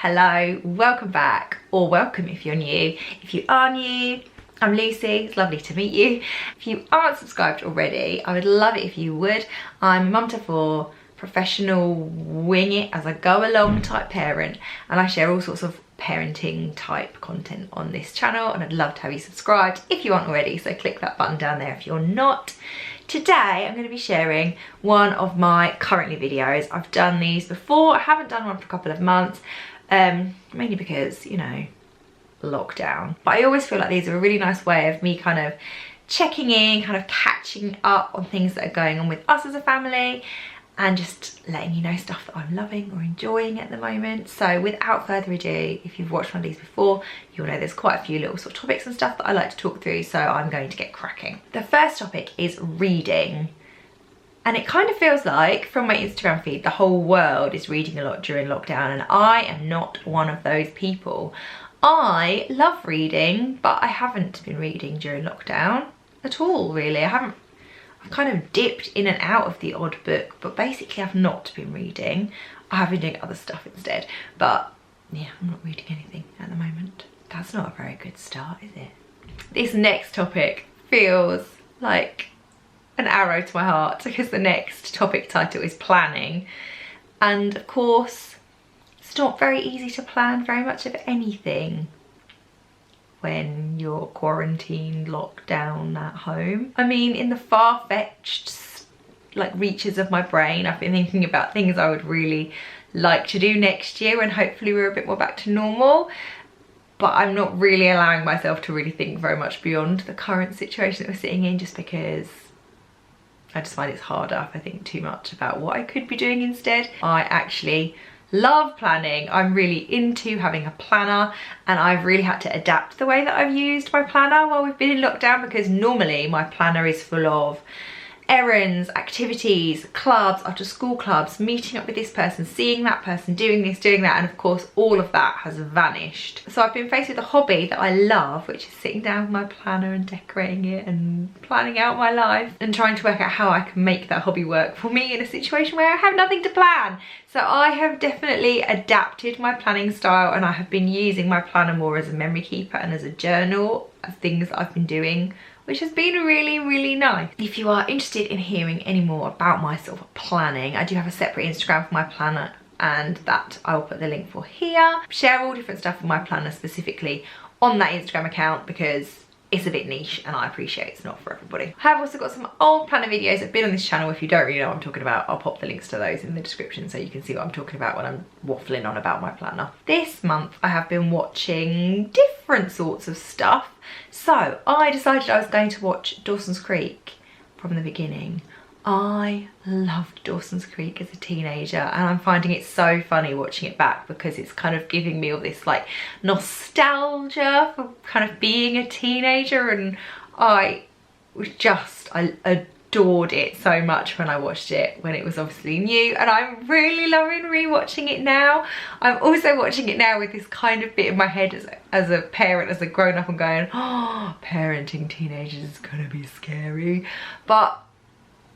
hello, welcome back, or welcome if you're new. If you are new, I'm Lucy, it's lovely to meet you. If you aren't subscribed already, I would love it if you would. I'm a mum to four, professional wing it as I go along type parent, and I share all sorts of parenting type content on this channel, and I'd love to have you subscribed if you aren't already, so click that button down there if you're not. Today I'm going to be sharing one of my currently videos. I've done these before, I haven't done one for a couple of months, mainly because, you know, lockdown. But I always feel like these are a really nice way of me kind of checking in, kind of catching up on things that are going on with us as a family, and just letting you know stuff that I'm loving or enjoying at the moment. So without further ado, if you've watched one of these before, you'll know there's quite a few little sort of topics and stuff that I like to talk through, so I'm going to get cracking. The first topic is reading. And it kind of feels like, from my Instagram feed, the whole world is reading a lot during lockdown, and I am not one of those people. I love reading, but I haven't been reading during lockdown at all, really. I've kind of dipped in and out of the odd book, but basically I've not been reading. I have been doing other stuff instead, but yeah, I'm not reading anything at the moment. That's not a very good start, is it? This next topic feels like an arrow to my heart because the next topic title is planning, and of course it's not very easy to plan very much of anything when you're quarantined, locked down at home. I mean, in the far-fetched like reaches of my brain, I've been thinking about things I would really like to do next year when hopefully we're a bit more back to normal, but I'm not really allowing myself to really think very much beyond the current situation that we're sitting in, just because I just find it's harder if I think too much about what I could be doing instead. I actually love planning. I'm really into having a planner, and I've really had to adapt the way that I've used my planner while we've been in lockdown, because normally my planner is full of errands, activities, clubs, after school clubs, meeting up with this person, seeing that person, doing this, doing that, and of course all of that has vanished. So I've been faced with a hobby that I love, which is sitting down with my planner and decorating it and planning out my life and trying to work out how I can make that hobby work for me in a situation where I have nothing to plan. So I have definitely adapted my planning style, and I have been using my planner more as a memory keeper and as a journal of things that I've been doing, which has been really, really nice. If you are interested in hearing any more about my sort of planning, I do have a separate Instagram for my planner, and that I will put the link for here. Share all different stuff with my planner specifically on that Instagram account, because it's a bit niche and I appreciate it's not for everybody. I have also got some old planner videos that have been on this channel. If you don't really know what I'm talking about, I'll pop the links to those in the description so you can see what I'm talking about when I'm waffling on about my planner. This month I have been watching different sorts of stuff. So I decided I was going to watch Dawson's Creek from the beginning. I loved Dawson's Creek as a teenager, and I'm finding it so funny watching it back because it's kind of giving me all this like nostalgia for kind of being a teenager, and I adored it so much when I watched it when it was obviously new, and I'm really loving rewatching it now. I'm also watching it now with this kind of bit in my head as a parent, as a grown-up, and going, oh, parenting teenagers is gonna be scary, but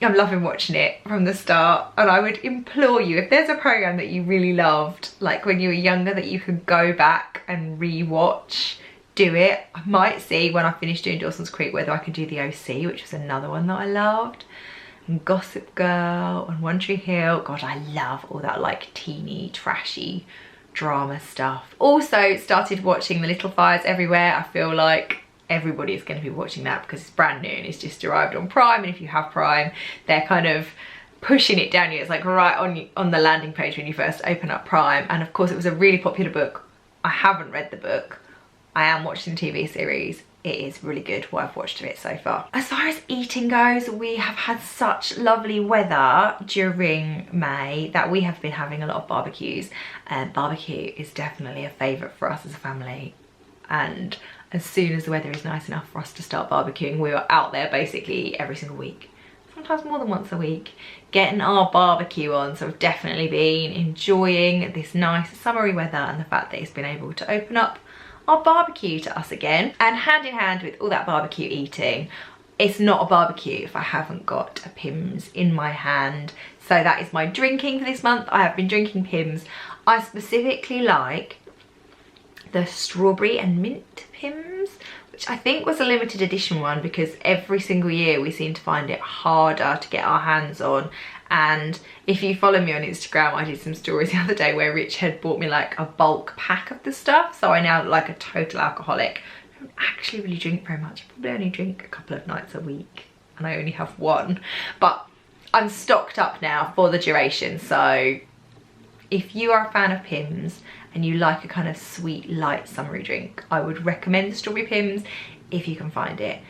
I'm loving watching it from the start. And I would implore you, if there's a program that you really loved, like when you were younger, that you could go back and re-watch, do it. I might see when I finish doing Dawson's Creek whether I can do the OC, which was another one that I loved, and Gossip Girl and One Tree Hill. God, I love all that like teeny, trashy drama stuff. Also started watching The Little Fires Everywhere. I feel like everybody is going to be watching that because it's brand new and it's just arrived on Prime, and if you have Prime, they're kind of pushing it down you. It's like right on the landing page when you first open up Prime. And of course it was a really popular book. I haven't read the book. I am watching the TV series. It is really good, what I've watched of it so far. As far as eating goes, we have had such lovely weather during May that we have been having a lot of barbecues, and barbecue is definitely a favourite for us as a family. And as soon as the weather is nice enough for us to start barbecuing, we are out there basically every single week, sometimes more than once a week, getting our barbecue on. So I've definitely been enjoying this nice summery weather and the fact that it's been able to open up our barbecue to us again. And hand in hand with all that barbecue eating, it's not a barbecue if I haven't got a Pimm's in my hand, So that is my drinking for this month. I have been drinking Pimm's. I specifically like the strawberry and mint Pimm's, which I think was a limited edition one because every single year we seem to find it harder to get our hands on. And if you follow me on Instagram, I did some stories the other day where Rich had bought me like a bulk pack of the stuff. So I now look like a total alcoholic. I don't actually really drink very much. I probably only drink a couple of nights a week and I only have one. But I'm stocked up now for the duration. So if you are a fan of Pimm's and you like a kind of sweet, light, summery drink, I would recommend the strawberry Pimm's if you can find it.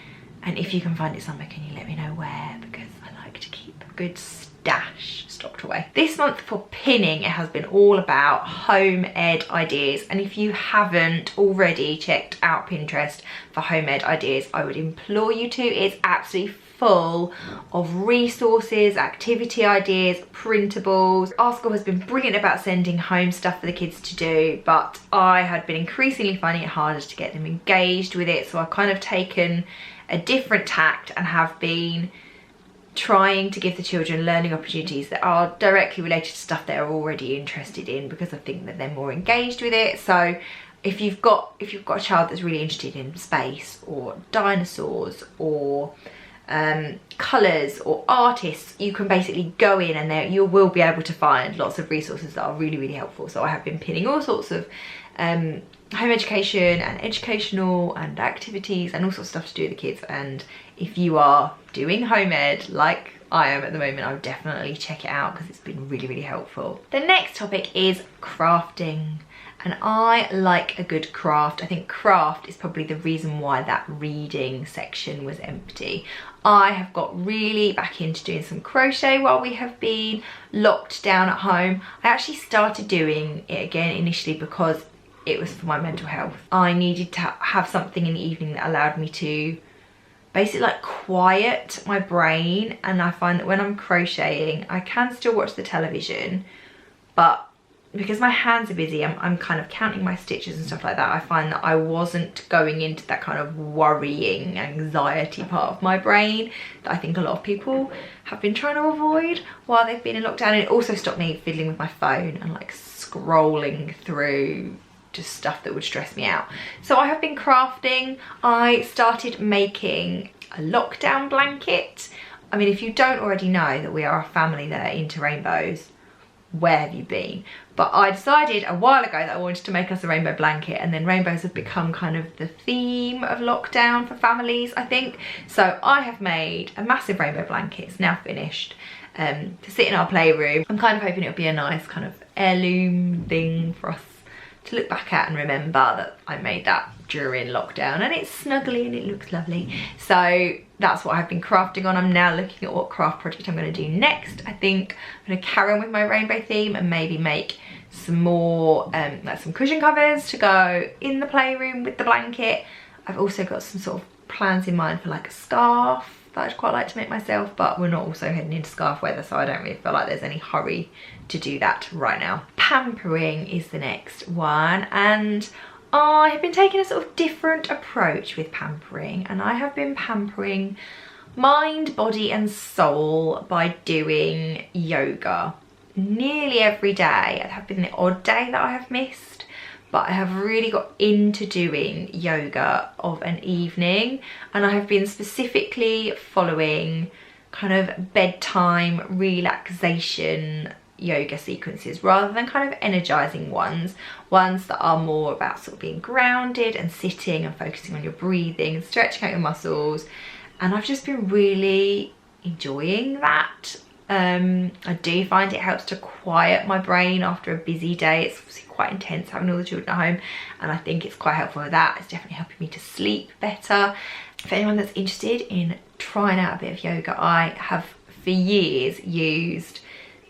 And if you can find it somewhere, can you let me know where? Because I like to keep a good stash stocked away. This month for pinning, it has been all about home ed ideas. And if you haven't already checked out Pinterest for home ed ideas, I would implore you to. It's absolutely full of resources, activity ideas, printables. Our school has been brilliant about sending home stuff for the kids to do, but I had been increasingly finding it harder to get them engaged with it. So I've kind of taken a different tact and have been trying to give the children learning opportunities that are directly related to stuff they're already interested in, because I think that they're more engaged with it. So if you've got a child that's really interested in space or dinosaurs or colours or artists, you can basically go in and you will be able to find lots of resources that are really, really helpful. So I have been pinning all sorts of home education and educational and activities and all sorts of stuff to do with the kids. And if you are doing home ed like I am at the moment, I would definitely check it out because it's been really, really helpful. The next topic is crafting. And I like a good craft. I think craft is probably the reason why that reading section was empty. I have got really back into doing some crochet while we have been locked down at home. I actually started doing it again initially because it was for my mental health. I needed to have something in the evening that allowed me to basically like quiet my brain. And I find that when I'm crocheting, I can still watch the television, but because my hands are busy, I'm kind of counting my stitches and stuff like that. I find that I wasn't going into that kind of worrying, anxiety part of my brain that I think a lot of people have been trying to avoid while they've been in lockdown. And it also stopped me fiddling with my phone and like scrolling through just stuff that would stress me out. So I have been crafting. I started making a lockdown blanket. I mean, if you don't already know that we are a family that are into rainbows, where have you been? But I decided a while ago that I wanted to make us a rainbow blanket, and then rainbows have become kind of the theme of lockdown for families, I think. So I have made a massive rainbow blanket. It's now finished to sit in our playroom. I'm kind of hoping it'll be a nice kind of heirloom thing for us to look back at and remember that I made that during lockdown, and it's snuggly and it looks lovely. So that's what I've been crafting on. I'm now looking at what craft project I'm going to do next. I think I'm going to carry on with my rainbow theme and maybe make some more like some cushion covers to go in the playroom with the blanket. I've also got some sort of plans in mind for like a scarf that I'd quite like to make myself, but we're not also heading into scarf weather, so I don't really feel like there's any hurry to do that right now. Pampering is the next one, and I have been taking a sort of different approach with pampering, and I have been pampering mind, body and soul by doing yoga nearly every day. It has been the odd day that I have missed, but I have really got into doing yoga of an evening, and I have been specifically following kind of bedtime relaxation yoga sequences rather than kind of energizing ones that are more about sort of being grounded and sitting and focusing on your breathing and stretching out your muscles. And I've just been really enjoying that. I do find it helps to quiet my brain after a busy day. It's obviously quite intense having all the children at home, and I think it's quite helpful with that. It's definitely helping me to sleep better. For anyone that's interested in trying out a bit of yoga, I have for years used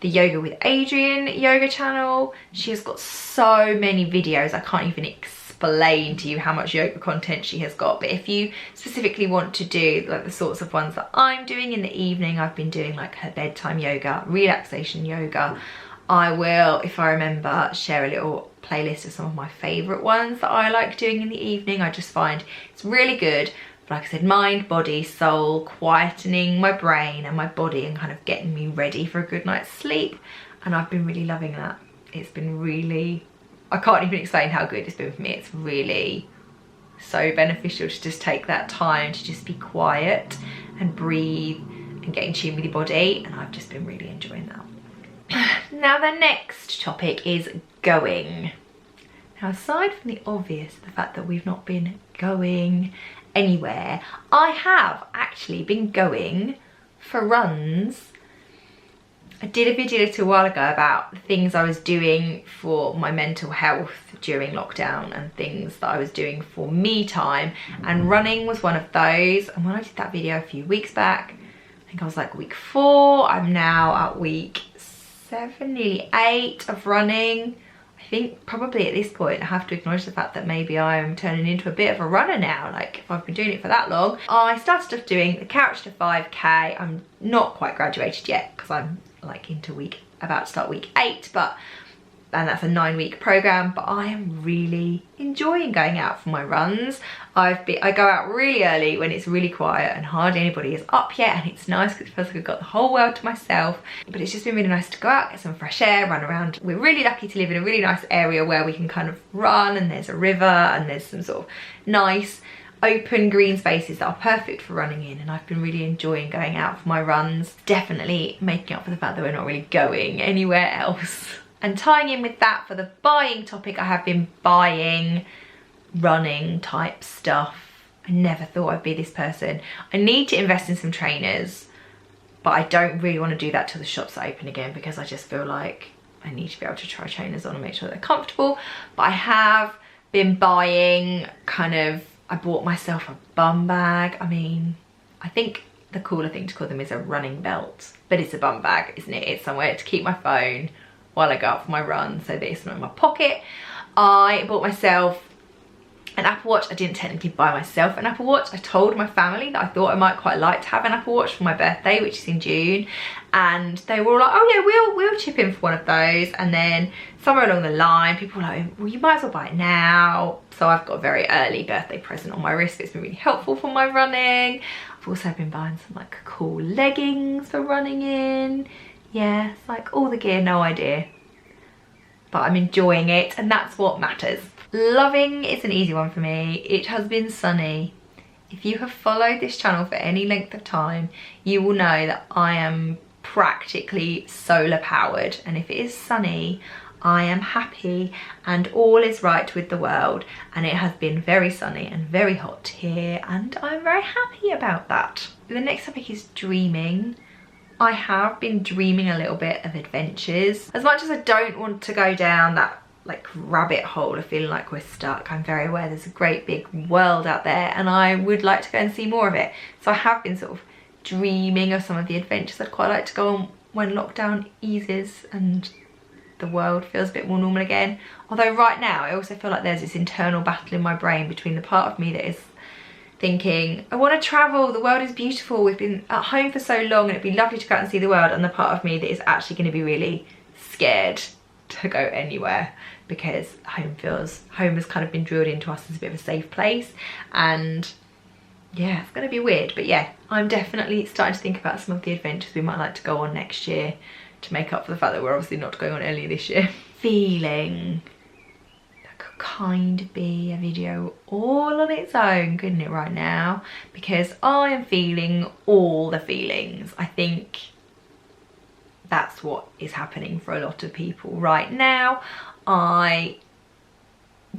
the Yoga with Adrian yoga channel. She has got so many videos, I can't even explain to you how much yoga content she has got. But if you specifically want to do like the sorts of ones that I'm doing in the evening, I've been doing like her bedtime yoga, relaxation yoga. I will, if I remember, share a little playlist of some of my favourite ones that I like doing in the evening. I just find it's really good But like I said, mind, body, soul, quietening my brain and my body and kind of getting me ready for a good night's sleep. And I've been really loving that. It's been really, I can't even explain how good it's been for me. It's really so beneficial to just take that time to just be quiet and breathe and get in tune with your body, and I've just been really enjoying that. Now the next topic is going. Now aside from the obvious, the fact that we've not been going anywhere, I have actually been going for runs. I did a video a little while ago about the things I was doing for my mental health during lockdown and things that I was doing for me time, and running was one of those. And when I did that video a few weeks back, I think I was like week 4, I'm now at week 7, nearly 8 of running. I think probably at this point I have to acknowledge the fact that maybe I'm turning into a bit of a runner now. Like if I've been doing it for that long. I started off doing the couch to 5k. I'm not quite graduated yet because I'm like into about to start week 8, and that's a 9-week program, but I am really enjoying going out for my runs. I go out really early when it's really quiet and hardly anybody is up yet, and it's nice because it feels like I've got the whole world to myself. But it's just been really nice to go out, get some fresh air, run around. We're really lucky to live in a really nice area where we can kind of run, and there's a river and there's some sort of nice open green spaces that are perfect for running in, and I've been really enjoying going out for my runs. Definitely making up for the fact that we're not really going anywhere else. And tying in with that, for the buying topic, I have been buying running type stuff. I never thought I'd be this person. I need to invest in some trainers, but I don't really want to do that till the shops are open again, because I just feel like I need to be able to try trainers on and make sure they're comfortable. But I have been buying I bought myself a bum bag. I mean, I think the cooler thing to call them is a running belt, but it's a bum bag, isn't it? It's somewhere to keep my phone while I go out for my run so that it's not in my pocket. I bought myself an Apple Watch. I didn't technically buy myself an Apple Watch. I told my family that I thought I might quite like to have an Apple Watch for my birthday, which is in June, and they were all like, oh yeah, we'll chip in for one of those. And then somewhere along the line, people were like, well, you might as well buy it now. So I've got a very early birthday present on my wrist. It's been really helpful for my running. I've also been buying some like cool leggings for running in. Yeah, it's like all the gear, no idea, but I'm enjoying it, and that's what matters. Loving is an easy one for me. It has been sunny. If you have followed this channel for any length of time, you will know that I am practically solar powered, and if it is sunny, I am happy and all is right with the world. And it has been very sunny and very hot here, and I'm very happy about that. The next topic is dreaming. I have been dreaming a little bit of adventures. As much as I don't want to go down that like rabbit hole of feeling like we're stuck, I'm very aware there's a great big world out there, and I would like to go and see more of it. So I have been sort of dreaming of some of the adventures I'd quite like to go on when lockdown eases and the world feels a bit more normal again. Although right now I also feel like there's this internal battle in my brain between the part of me that is thinking, I want to travel, the world is beautiful, we've been at home for so long and it'd be lovely to go out and see the world, and the part of me that is actually going to be really scared to go anywhere, because home has kind of been drilled into us as a bit of a safe place. And yeah, it's going to be weird, but yeah, I'm definitely starting to think about some of the adventures we might like to go on next year to make up for the fact that we're obviously not going on earlier this year. Feeling could kind of be a video all on its own, couldn't it, right now? Because I am feeling all the feelings. I think that's what is happening for a lot of people right now. I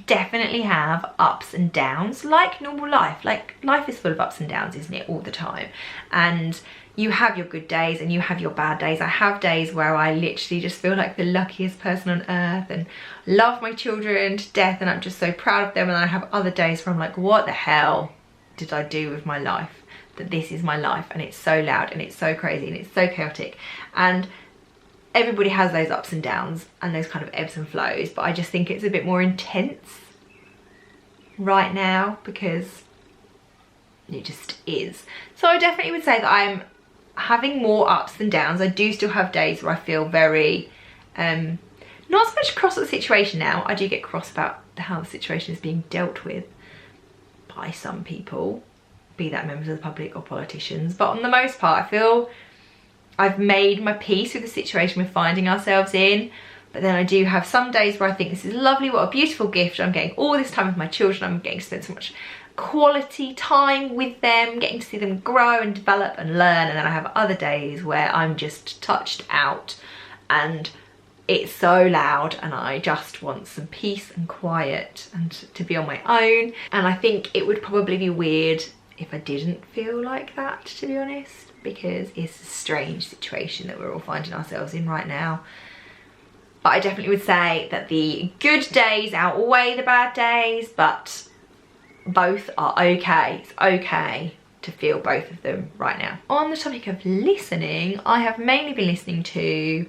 definitely have ups and downs, like normal life. Like life is full of ups and downs, isn't it, all the time? And you have your good days and you have your bad days. I have days where I literally just feel like the luckiest person on earth and love my children to death and I'm just so proud of them. And I have other days where I'm like, what the hell did I do with my life? That this is my life and it's so loud and it's so crazy and it's so chaotic. And everybody has those ups and downs and those kind of ebbs and flows, but I just think it's a bit more intense right now because it just is. So I definitely would say that I'm having more ups than downs. I do still have days where I feel very not so much cross at the situation now. I do get cross about how the situation is being dealt with by some people, be that members of the public or politicians, but on the most part I feel I've made my peace with the situation we're finding ourselves in. But then I do have some days where I think this is lovely, what a beautiful gift. I'm getting all this time with my children, I'm getting to spend so much quality time with them, getting to see them grow and develop and learn. And then I have other days where I'm just touched out and it's so loud and I just want some peace and quiet and to be on my own. And I think it would probably be weird if I didn't feel like that, to be honest, because it's a strange situation that we're all finding ourselves in right now. But I definitely would say that the good days outweigh the bad days, but both are okay. It's okay to feel both of them right now. On the topic of listening, I have mainly been listening to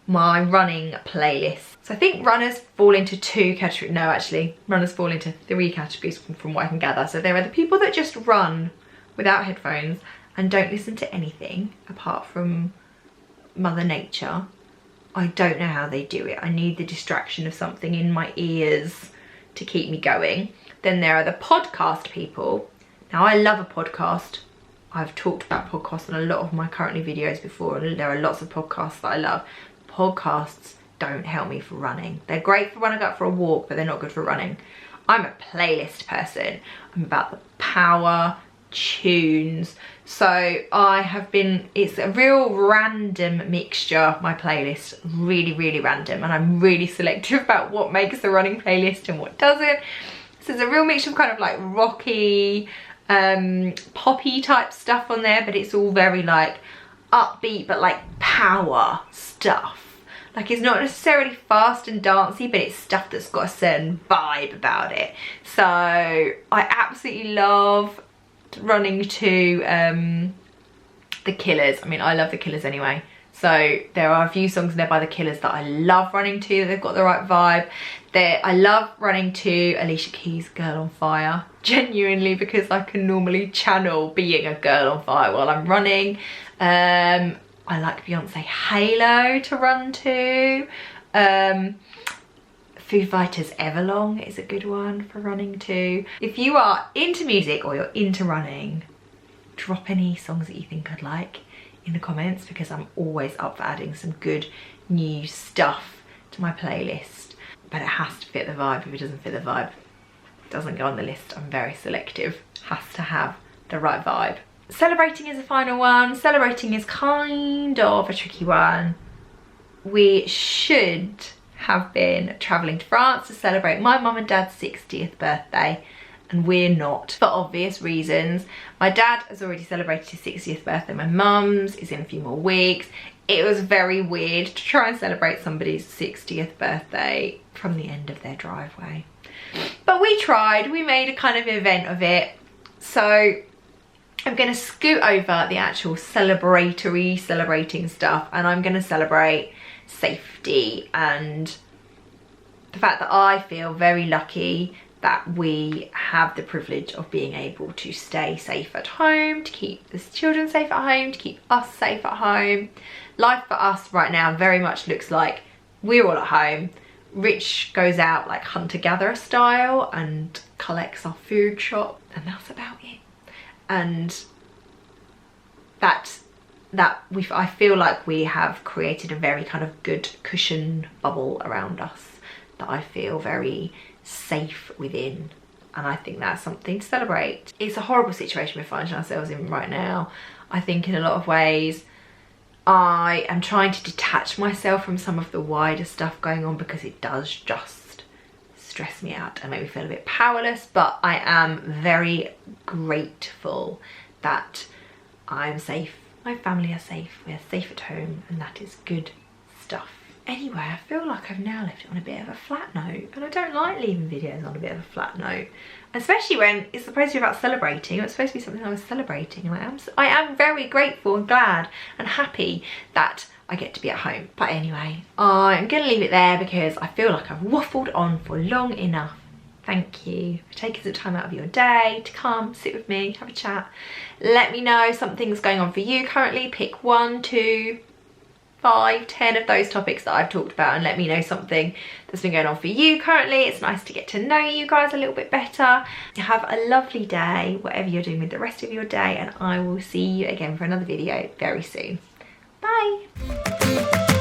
my running playlist. So I think runners fall into 2 categories. No, actually, runners fall into 3 categories from what I can gather. So there are the people that just run without headphones and don't listen to anything apart from Mother Nature. I don't know how they do it. I need the distraction of something in my ears to keep me going. Then there are the podcast people. Now I love a podcast. I've talked about podcasts in a lot of my currently videos before, and there are lots of podcasts that I love. Podcasts don't help me for running. They're great for when I go out for a walk, but they're not good for running. I'm a playlist person. I'm about the power, tunes. So I have been, it's a real random mixture, my playlist, really random, and I'm really selective about what makes the running playlist and what doesn't. So there's a real mixture of kind of like rocky, poppy type stuff on there, but it's all very like upbeat but like power stuff. Like it's not necessarily fast and dancey, but it's stuff that's got a certain vibe about it. So I absolutely love running to the Killers. I mean, I love the Killers anyway. So there are a few songs in there by the Killers that I love running to. They've got the right vibe. I love running to Alicia Keys' Girl on Fire, genuinely, because I can normally channel being a girl on fire while I'm running. I like Beyonce Halo to run to. Foo Fighters Everlong is a good one for running to. If you are into music or you're into running, drop any songs that you think I'd like in the comments, because I'm always up for adding some good new stuff to my playlist. But it has to fit the vibe. If it doesn't fit the vibe, it doesn't go on the list. I'm very selective. Has to have the right vibe. Celebrating is the final one. Celebrating is kind of a tricky one. We should have been travelling to France to celebrate my mum and dad's 60th birthday, and we're not, for obvious reasons. My dad has already celebrated his 60th birthday. My mum's is in a few more weeks. It was very weird to try and celebrate somebody's 60th birthday from the end of their driveway. But we tried, we made a kind of event of it. So I'm going to scoot over the actual celebrating stuff, and I'm going to celebrate safety and the fact that I feel very lucky that we have the privilege of being able to stay safe at home, to keep the children safe at home, to keep us safe at home. Life for us right now very much looks like we're all at home. Rich goes out like hunter-gatherer style and collects our food shop, and that's about it. And I feel like we have created a very kind of good cushion bubble around us that I feel very safe within, and I think that's something to celebrate. It's a horrible situation we're finding ourselves in right now. I think in a lot of ways I am trying to detach myself from some of the wider stuff going on, because it does just stress me out and make me feel a bit powerless. But I am very grateful that I'm safe, my family are safe, we're safe at home, and that is good stuff. Anyway, I feel like I've now left it on a bit of a flat note, and I don't like leaving videos on a bit of a flat note, especially when it's supposed to be about celebrating. It's supposed to be something I was celebrating, and I am very grateful and glad and happy that I get to be at home. But anyway, I'm gonna leave it there because I feel like I've waffled on for long enough. Thank you for taking some time out of your day to come sit with me, have a chat. Let me know something's going on for you currently. Pick 1, 2, 5, 10 of those topics that I've talked about and let me know something that's been going on for you currently. It's nice to get to know you guys a little bit better. Have a lovely day, whatever you're doing with the rest of your day, and I will see you again for another video very soon. Bye.